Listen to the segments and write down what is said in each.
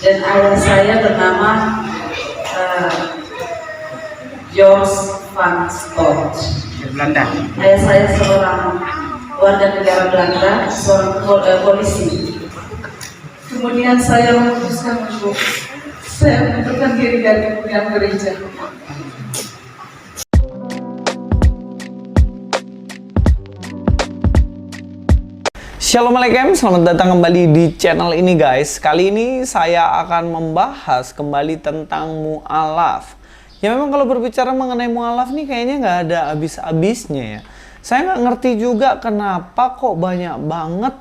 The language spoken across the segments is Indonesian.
Dan ayah saya bernama George van Stott. Belanda. Ayah saya seorang warga negara Belanda, seorang polisi. Kemudian saya memutuskan untuk saya mengundurkan diri dari kemudian gereja. Shalom, selamat datang kembali di channel ini guys. Kali ini saya akan membahas kembali tentang mu'alaf. Ya memang kalau berbicara mengenai mu'alaf nih kayaknya nggak ada habis-habisnya ya. Saya nggak ngerti juga kenapa kok banyak banget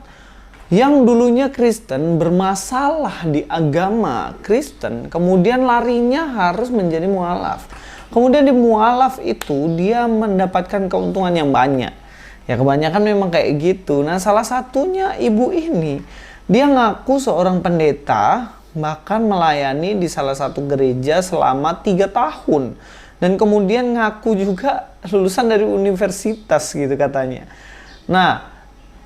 yang dulunya Kristen bermasalah di agama Kristen, kemudian larinya harus menjadi mu'alaf. Kemudian di mu'alaf itu dia mendapatkan keuntungan yang banyak. Ya kebanyakan memang kayak gitu. Nah salah satunya ibu ini, dia ngaku seorang pendeta, bahkan melayani di salah satu gereja selama 3 tahun. Dan kemudian ngaku juga lulusan dari universitas gitu katanya. Nah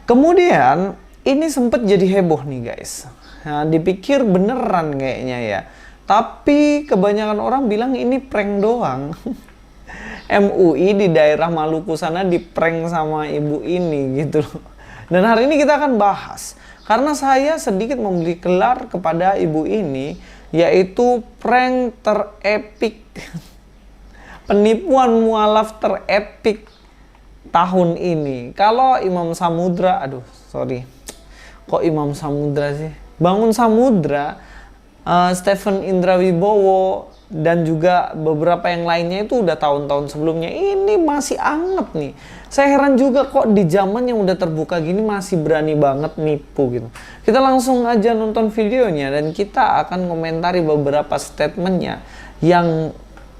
kemudian ini sempat jadi heboh nih guys. Nah, dipikir beneran kayaknya ya. Tapi kebanyakan orang bilang ini prank doang. MUI di daerah Maluku sana diprank sama ibu ini gitu loh. Dan hari ini kita akan bahas karena saya sedikit memberi gelar kepada ibu ini, yaitu prank terepik penipuan mu'alaf terepik tahun ini. Kalau Imam Samudra, kok Imam Samudra sih? Bangun Samudra, Stephen Indra Wibowo dan juga beberapa yang lainnya itu udah tahun-tahun sebelumnya. Ini masih anget nih. Saya heran juga kok di zaman yang udah terbuka gini masih berani banget nipu gitu. Kita langsung aja nonton videonya dan kita akan komentari beberapa statementnya yang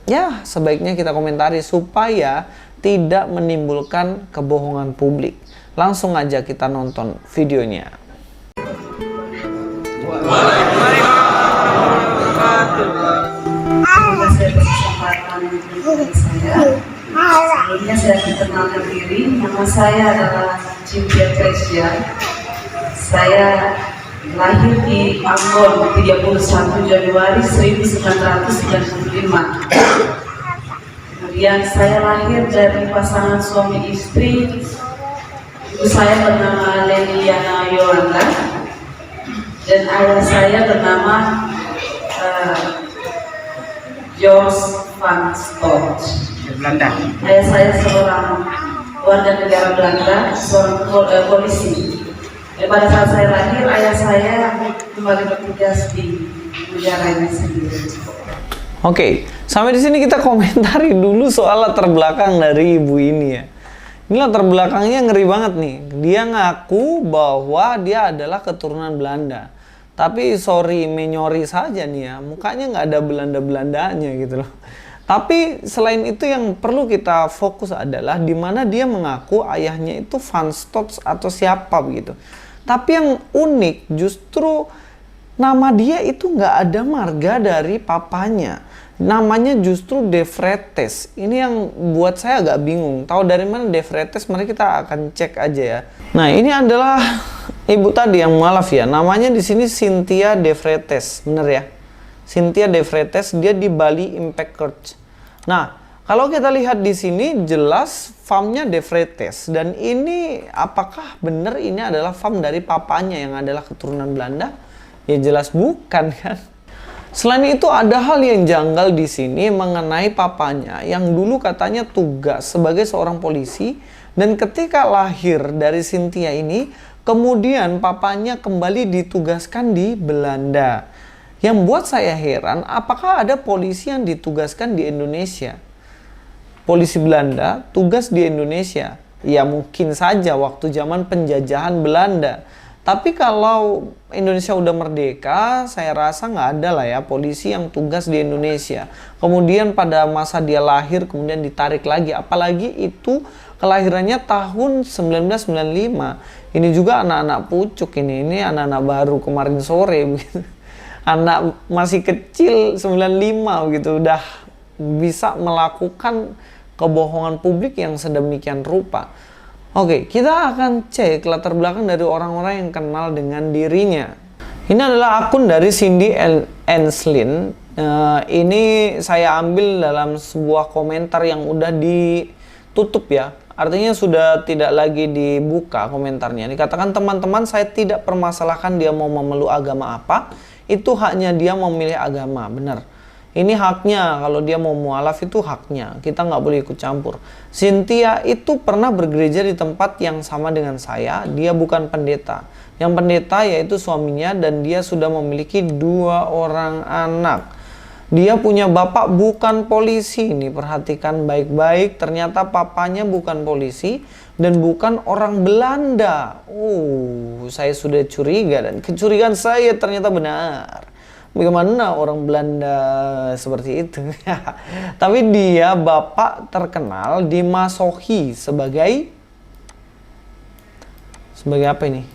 ya sebaiknya kita komentari supaya tidak menimbulkan kebohongan publik. Langsung aja kita nonton videonya. Terima kasih atas kesempatan saya. Sebelumnya saya perkenalkan diri, nama saya adalah Cynthia Tresia. Saya lahir di Ambon 31 Januari 1995. Kemudian saya lahir dari pasangan suami istri. Ibu saya bernama Leliana Yolanda dan ayah saya bernama George van Stott. Belanda. Ayah saya seorang warga negara Belanda, seorang polisi. Dan pada saat saya lahir, ayah saya kembali bertugas di negaranya sendiri. Oke, sampai di sini kita komentari dulu soal latar belakang dari ibu ini ya. Ini latar belakangnya ngeri banget nih. Dia ngaku bahwa dia adalah keturunan Belanda. Tapi sorry menyori saja nih ya, mukanya nggak ada Belanda-Belandanya gitu loh. Tapi selain itu yang perlu kita fokus adalah di mana dia mengaku ayahnya itu Van Stott atau siapa begitu. Tapi yang unik justru nama dia itu nggak ada marga dari papanya. Namanya justru De Vretes. Ini yang buat saya agak bingung. Tahu dari mana De Vretes? Mari kita akan cek aja ya. Nah ini adalah ibu tadi yang mu'alaf ya. Namanya di sini Cynthia De Vretes, bener ya? Cynthia De Vretes, dia di Bali Impact Church. Nah kalau kita lihat di sini jelas farmnya De Vretes. Dan ini apakah benar ini adalah farm dari papanya yang adalah keturunan Belanda? Ya jelas bukan kan. Selain itu ada hal yang janggal di sini mengenai papanya yang dulu katanya tugas sebagai seorang polisi dan ketika lahir dari Cynthia ini kemudian papanya kembali ditugaskan di Belanda. Yang buat saya heran, apakah ada polisi yang ditugaskan di Indonesia? Polisi Belanda tugas di Indonesia. Ya mungkin saja waktu zaman penjajahan Belanda. Tapi kalau Indonesia udah merdeka, saya rasa nggak ada lah ya polisi yang tugas di Indonesia. Kemudian pada masa dia lahir, kemudian ditarik lagi. Apalagi itu kelahirannya tahun 1995. Ini juga anak-anak pucuk ini anak-anak baru kemarin sore begitu. Anak masih kecil 95 gitu udah bisa melakukan kebohongan publik yang sedemikian rupa. Oke, kita akan cek latar belakang dari orang-orang yang kenal dengan dirinya. Ini adalah akun dari Cindy Enslin. Ini saya ambil dalam sebuah komentar yang udah ditutup ya. Artinya sudah tidak lagi dibuka komentarnya. Dikatakan, teman-teman, saya tidak permasalahkan dia mau memeluk agama apa. Itu haknya dia memilih agama. Benar. Ini haknya, kalau dia mau mualaf itu haknya. Kita nggak boleh ikut campur. Cynthia itu pernah bergereja di tempat yang sama dengan saya. Dia bukan pendeta. Yang pendeta yaitu suaminya, dan dia sudah memiliki 2 orang anak. Dia punya bapak bukan polisi. Nih, perhatikan baik-baik. Ternyata papanya bukan polisi dan bukan orang Belanda. Saya sudah curiga, dan kecurigaan saya ternyata benar. Bagaimana orang Belanda seperti itu? Tapi dia bapak terkenal di Masohi sebagai apa ini?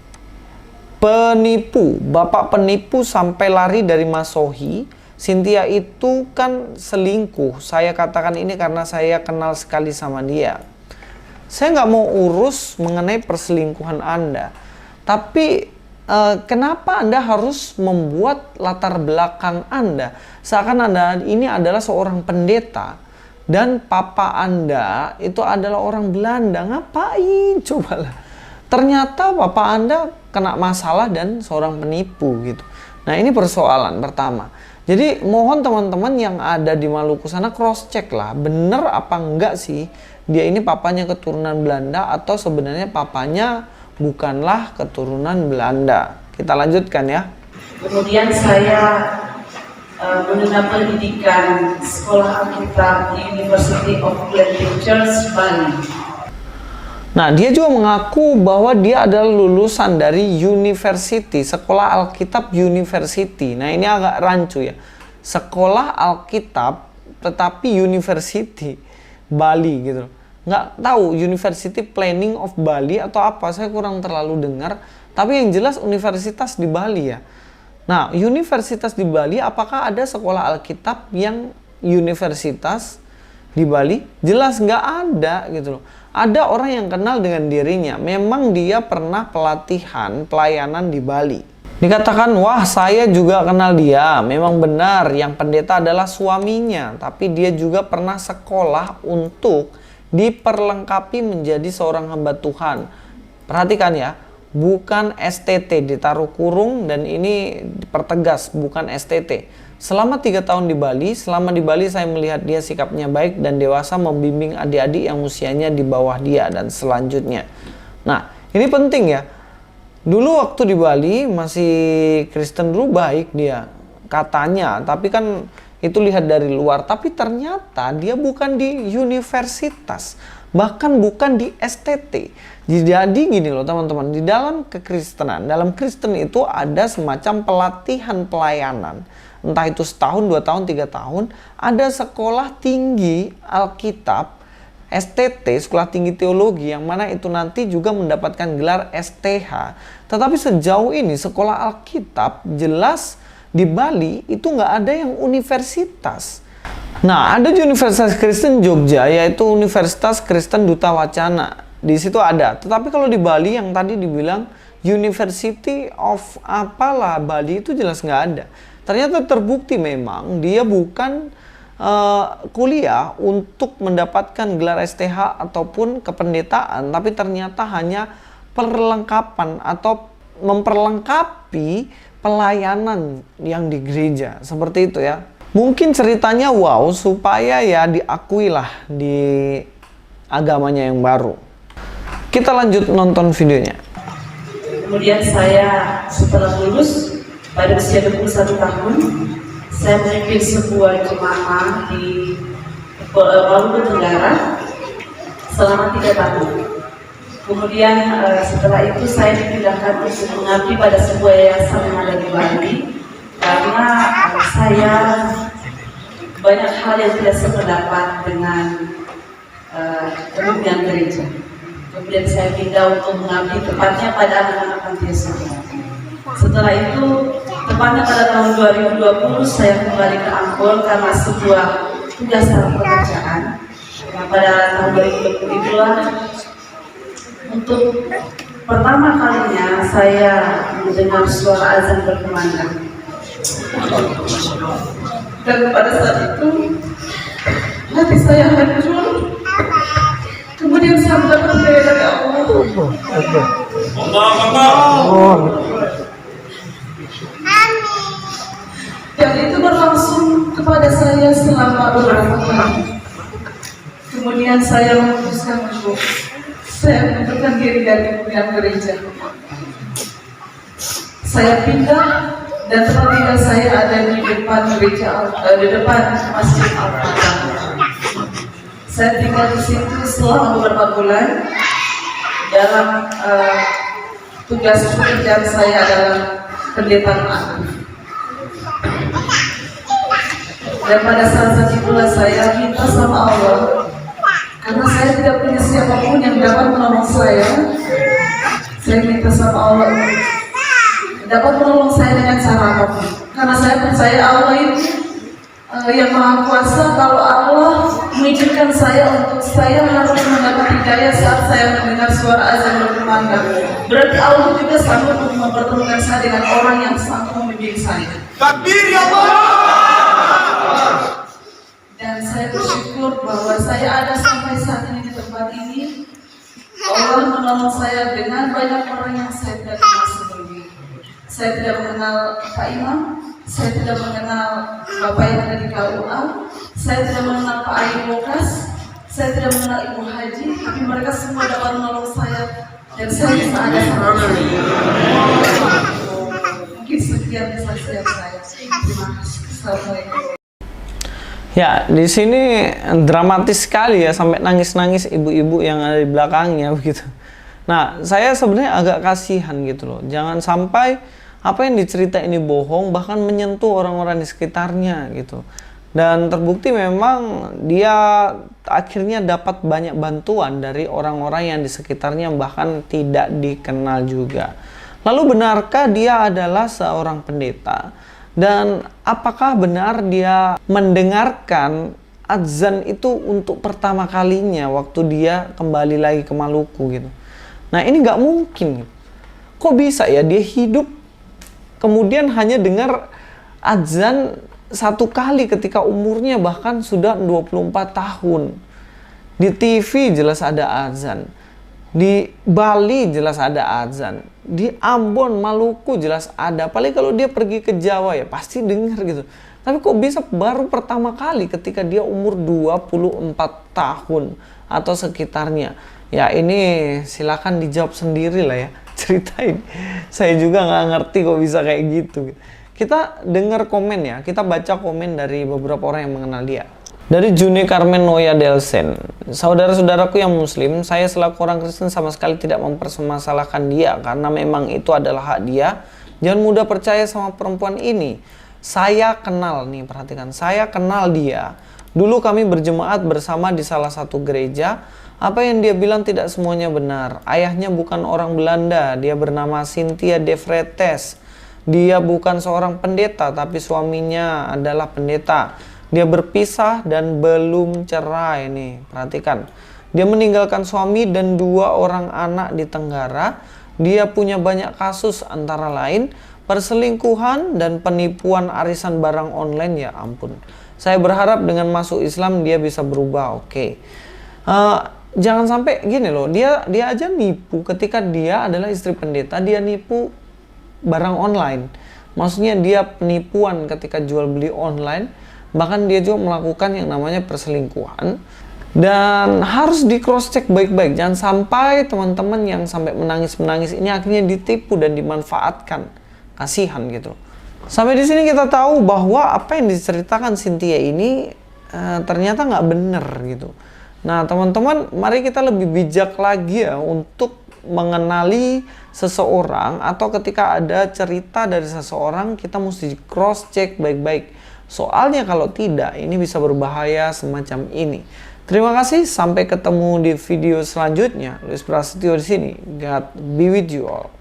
Penipu. Bapak penipu sampai lari dari Masohi. Cynthia itu kan selingkuh. Saya katakan ini karena saya kenal sekali sama dia. Saya nggak mau urus mengenai perselingkuhan Anda. Tapi kenapa Anda harus membuat latar belakang Anda seakan Anda ini adalah seorang pendeta dan papa Anda itu adalah orang Belanda? Ngapain? Cobalah. Ternyata papa Anda kena masalah dan seorang penipu gitu. Nah, ini persoalan pertama. Jadi mohon teman-teman yang ada di Maluku sana cross check lah, bener apa enggak sih dia ini papanya keturunan Belanda atau sebenarnya papanya bukanlah keturunan Belanda. Kita lanjutkan ya. Kemudian saya mengenyam pendidikan sekolah Alkitab di University of Glendale Church, Bali. Nah, dia juga mengaku bahwa dia adalah lulusan dari University, Sekolah Alkitab University. Nah, ini agak rancu ya. Sekolah Alkitab tetapi University Bali gitu. Nggak tahu University Planning of Bali atau apa, saya kurang terlalu dengar. Tapi yang jelas universitas di Bali ya. Nah, universitas di Bali, apakah ada sekolah Alkitab yang universitas di Bali? Jelas nggak ada gitu loh. Ada orang yang kenal dengan dirinya, memang dia pernah pelayanan di Bali. Dikatakan, wah saya juga kenal dia. Memang benar, yang pendeta adalah suaminya. Tapi dia juga pernah sekolah untuk diperlengkapi menjadi seorang hamba Tuhan. Perhatikan ya, bukan STT, ditaruh kurung, dan ini dipertegas, bukan STT. Selama 3 tahun di Bali, saya melihat dia sikapnya baik dan dewasa membimbing adik-adik yang usianya di bawah dia dan selanjutnya. Nah, ini penting ya. Dulu waktu di Bali masih Kristen dulu baik dia katanya, tapi kan itu lihat dari luar. Tapi ternyata dia bukan di universitas, bahkan bukan di STT. Jadi gini loh teman-teman, di dalam kekristenan, dalam Kristen itu ada semacam pelatihan pelayanan. Entah itu setahun, 2 tahun, 3 tahun, ada sekolah tinggi Alkitab, STT, sekolah tinggi teologi, yang mana itu nanti juga mendapatkan gelar STH. Tetapi sejauh ini sekolah Alkitab jelas di Bali itu nggak ada yang universitas. Nah, ada di Universitas Kristen Jogja, yaitu Universitas Kristen Duta Wacana. Di situ ada. Tetapi kalau di Bali yang tadi dibilang University of apalah Bali itu jelas nggak ada. Ternyata terbukti memang dia bukan kuliah untuk mendapatkan gelar STH ataupun kependetaan, tapi ternyata hanya perlengkapan atau memperlengkapi pelayanan yang di gereja. Seperti itu ya. Mungkin ceritanya wow supaya ya diakui lah di agamanya yang baru. Kita lanjut nonton videonya. Kemudian saya setelah lulus pada usia 21 tahun, saya memimpin sebuah jemaah di Maluku Tenggara selama 3 tahun. Kemudian setelah itu saya dipindahkan untuk mengabdi pada sebuah yayasan yang ada di Bali, karena saya banyak hal yang tidak sependapat dengan kepemimpinan gereja. Kemudian saya pindah untuk mengabdi tepatnya pada anak-anak panti asuhan. Setelah itu, tepatnya pada tahun 2020, saya kembali ke Ambon karena sebuah tugas dalam pekerjaan. Nah, pada tahun 2020 itulah untuk Pertama kalinya saya mendengar suara azan berkumandang. Dan pada saat itu hati saya hancur. Kemudian saya mendapat hidayah dari Allah. Dan itu berlangsung kepada saya selama beberapa tahun. Kemudian saya memutuskan untuk saya mengundurkan diri dari pimpinan gereja. Saya pindah dan tempat tinggal saya ada di depan gereja, di depan Masjid Al-Fatah. Saya tinggal di situ selama beberapa bulan. Dalam tugas pekerjaan saya adalah pendeta aktif. Dan pada saat itulah saya minta sama Allah, karena saya tidak punya siapapun yang dapat menolong saya minta sama Allah dapat menolong saya dengan cara apapun. Karena saya percaya Allah itu yang Maha Kuasa. Kalau Allah mengizinkan saya untuk saya harus mendapat hidayah saat saya mendengar suara azan berkumandang, berarti Allah juga sanggup untuk mempertemukan saya dengan orang yang sanggup membimbing saya. Takbir ya Allah. Dan saya bersyukur bahwa saya ada sampai saat ini di tempat ini. Allah menolong saya dengan banyak orang yang saya tidak kenal sebelumnya. Saya tidak mengenal Pak Imam, saya tidak mengenal Bapak yang ada di KUA, saya tidak mengenal Pak Ayu Bokas, saya tidak mengenal Ibu Haji, tapi mereka semua dapat menolong saya dan saya bisa ada sama saya. Mungkin sekian kesaksian saya. Terima kasih. Assalamualaikum. Ya, di sini dramatis sekali ya, sampai nangis-nangis ibu-ibu yang ada di belakangnya begitu. Nah, saya sebenarnya agak kasihan gitu loh. Jangan sampai apa yang diceritain ini bohong, bahkan menyentuh orang-orang di sekitarnya gitu. Dan terbukti memang dia akhirnya dapat banyak bantuan dari orang-orang yang di sekitarnya, bahkan tidak dikenal juga. Lalu benarkah dia adalah seorang pendeta? Dan apakah benar dia mendengarkan azan itu untuk pertama kalinya waktu dia kembali lagi ke Maluku gitu? Nah, ini nggak mungkin. Kok bisa ya dia hidup kemudian hanya dengar azan satu kali ketika umurnya bahkan sudah 24 tahun. Di TV jelas ada azan. Di Bali jelas ada azan. Di Ambon, Maluku jelas ada. Paling kalau dia pergi ke Jawa ya pasti dengar gitu. Tapi kok bisa baru pertama kali ketika dia umur 24 tahun atau sekitarnya? Ya ini silakan dijawab sendiri lah ya. Ceritain. Saya juga nggak ngerti kok bisa kayak gitu. Kita dengar komen ya. Kita baca komen dari beberapa orang yang mengenal dia. Dari Juni Carmen Noya Delsen, saudara-saudaraku yang muslim, saya selaku orang Kristen sama sekali tidak mempermasalahkan dia karena memang itu adalah hak dia. Jangan mudah percaya sama perempuan ini. Saya kenal nih, perhatikan, saya kenal dia. Dulu kami berjemaat bersama di salah satu gereja. Apa yang dia bilang tidak semuanya benar. Ayahnya bukan orang Belanda, dia bernama Cynthia de Vretes. Dia bukan seorang pendeta, tapi suaminya adalah pendeta. Dia berpisah dan belum cerai nih, perhatikan. Dia meninggalkan suami dan 2 orang anak di Tenggara. Dia punya banyak kasus antara lain perselingkuhan dan penipuan arisan barang online, ya ampun. Saya berharap dengan masuk Islam dia bisa berubah, oke. Jangan sampai gini loh, dia aja nipu ketika dia adalah istri pendeta, dia nipu barang online. Maksudnya dia penipuan ketika jual beli online. Bahkan dia juga melakukan yang namanya perselingkuhan. Dan harus di cross check baik-baik. Jangan sampai teman-teman yang sampai menangis-menangis ini akhirnya ditipu dan dimanfaatkan. Kasihan gitu. Sampai di sini kita tahu bahwa apa yang diceritakan Cynthia ini ternyata nggak benar gitu. Nah teman-teman, mari kita lebih bijak lagi ya untuk mengenali seseorang, atau ketika ada cerita dari seseorang kita mesti cross check baik-baik. Soalnya kalau tidak, ini bisa berbahaya semacam ini. Terima kasih, sampai ketemu di video selanjutnya. Luis Prasetyo di sini. God be with you all.